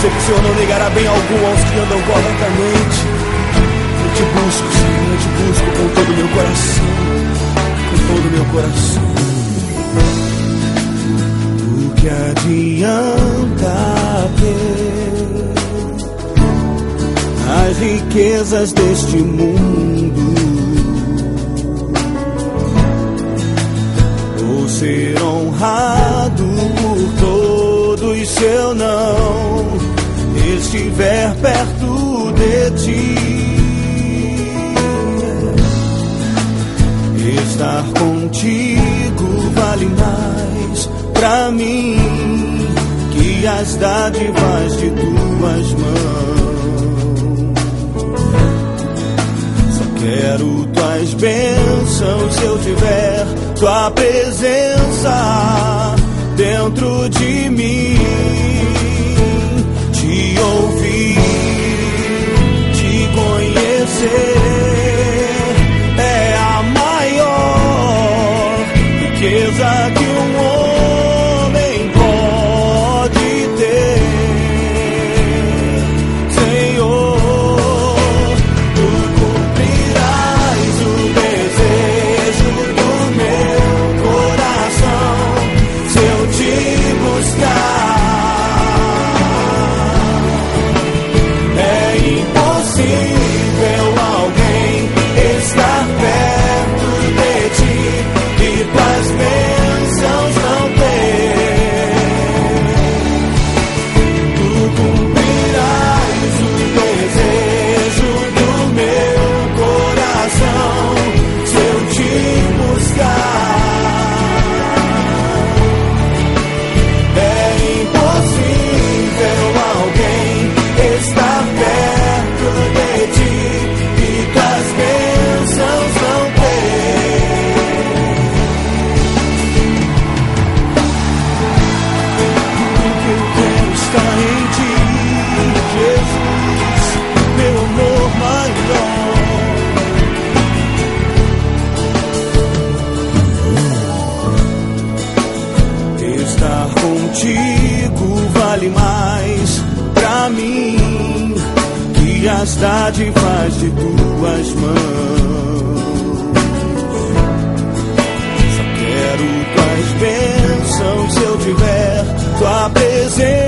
sei que o Senhor não negará bem algum aos que andam corretamente. Eu te busco, Senhor, eu te busco com todo o meu coração, com todo o meu coração. O que adianta ter as riquezas deste mundo, ou ser honrado por todos se eu não estiver perto de ti? Estar contigo vale mais pra mim que as dádivas de tuas mãos. Só quero tuas bênçãos se eu tiver tua presença dentro de mim. Te ouvir, te conhecer é a maior riqueza que um homem pode ter. Senhor, tu cumprirás o desejo do meu coração se eu te buscar. Contigo vale mais pra mim que as dádivas de tuas mãos. Só quero tuas bênçãos se eu tiver tua presença